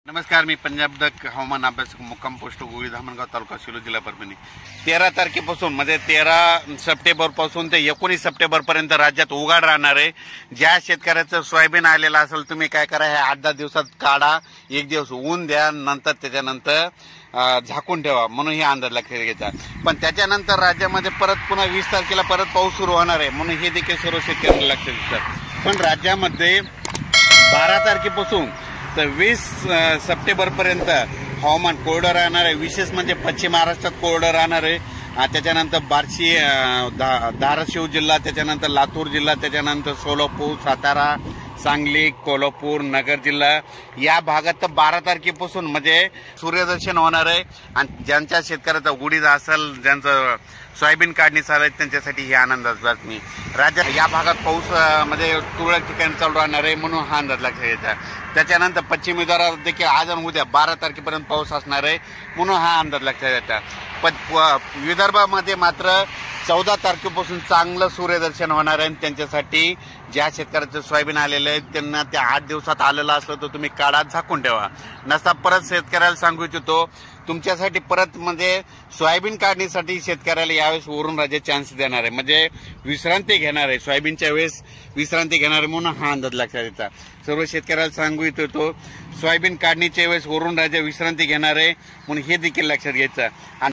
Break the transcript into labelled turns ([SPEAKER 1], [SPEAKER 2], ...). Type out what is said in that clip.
[SPEAKER 1] नमस्कार, मी पंजाब डक हवामान अभ्यासक, मुक्काम पोस्ट गोळी, धामणगाव तालुका, शिलो, जिल्हा परभणी. 13 तारखेपासून म्हणजे 13 सप्टेंबरपासून ते 19 सप्टेंबरपर्यंत राज्यात उघाड राहणार आहे. ज्या शेतकऱ्याचं सोयाबीन आलेलं असेल तुम्ही काय करा, हे 8-10 दिवसात काढा, एक दिवस ऊन द्या, नंतर त्याच्यानंतर झाकून ठेवा, म्हणून हे अंदाज लक्षात घ्यायचा. पण त्याच्यानंतर राज्यामध्ये परत पुन्हा 20 तारखेला परत पाऊस सुरू होणार आहे, म्हणून हे देखील सर्व शेतकऱ्यांना लक्षात घ्यायचं. पण राज्यामध्ये 12 तारखेपासून तर 20 सप्टेंबरपर्यंत हवामान कोरडं राहणार आहे. विशेष म्हणजे पश्चिम महाराष्ट्रात कोरडं राहणार आहे. त्याच्यानंतर बार्शी, धाराशिव जिल्हा, त्याच्यानंतर लातूर जिल्हा, त्याच्यानंतर सोलापूर, सातारा, सांगली, कोल्हापूर, नगर जिल्हा या भागात तर 12 तारखेपासून म्हणजे सूर्यदर्शन होणार आहे. आणि ज्यांच्या शेतकऱ्याचा उडीद असेल, ज्यांचं सोयाबीन काढणी चालू आहे, त्यांच्यासाठी ही आनंदाची बातमी. राज्यात या भागात पाऊस म्हणजे तुरळक ठिकाणी चालू राहणार आहे, म्हणून हा अंदाज लक्षात घ्यायचा. त्याच्यानंतर पश्चिम विदर्भात देखील आज आणि उद्या 12 तारखेपर्यंत पाऊस असणार आहे, म्हणून हा अंदाज लक्षात घ्यायचा. पण विदर्भामध्ये मात्र 14 तारखेपासून चांगलं सूर्यदर्शन होणार आहे. त्यांच्यासाठी ज्या शेतकऱ्याचं सोयाबीन आलेलं आहे त्यांना त्या 8 दिवसात आलेलं असलं तर तुम्ही काढा, झाकून ठेवा. नसता परत शेतकऱ्याला सांगू इच्छितो, तुमच्यासाठी परत म्हणजे सोयाबीन काढणीसाठी शेतकऱ्याला यावेळेस वरून राज्य चान्स देणार आहे, म्हणजे विश्रांती घेणार आहे, सोयाबीनच्या वेळेस विश्रांती घेणार आहे, म्हणून हा अंदाज लक्षात घ्यायचा. सर्व शेतकऱ्याला सांगू इच्छितो, सोयाबीन काढणीच्या वेळेस वरून राज्य विश्रांती घेणार आहे, म्हणून हे देखील लक्षात घ्यायचं.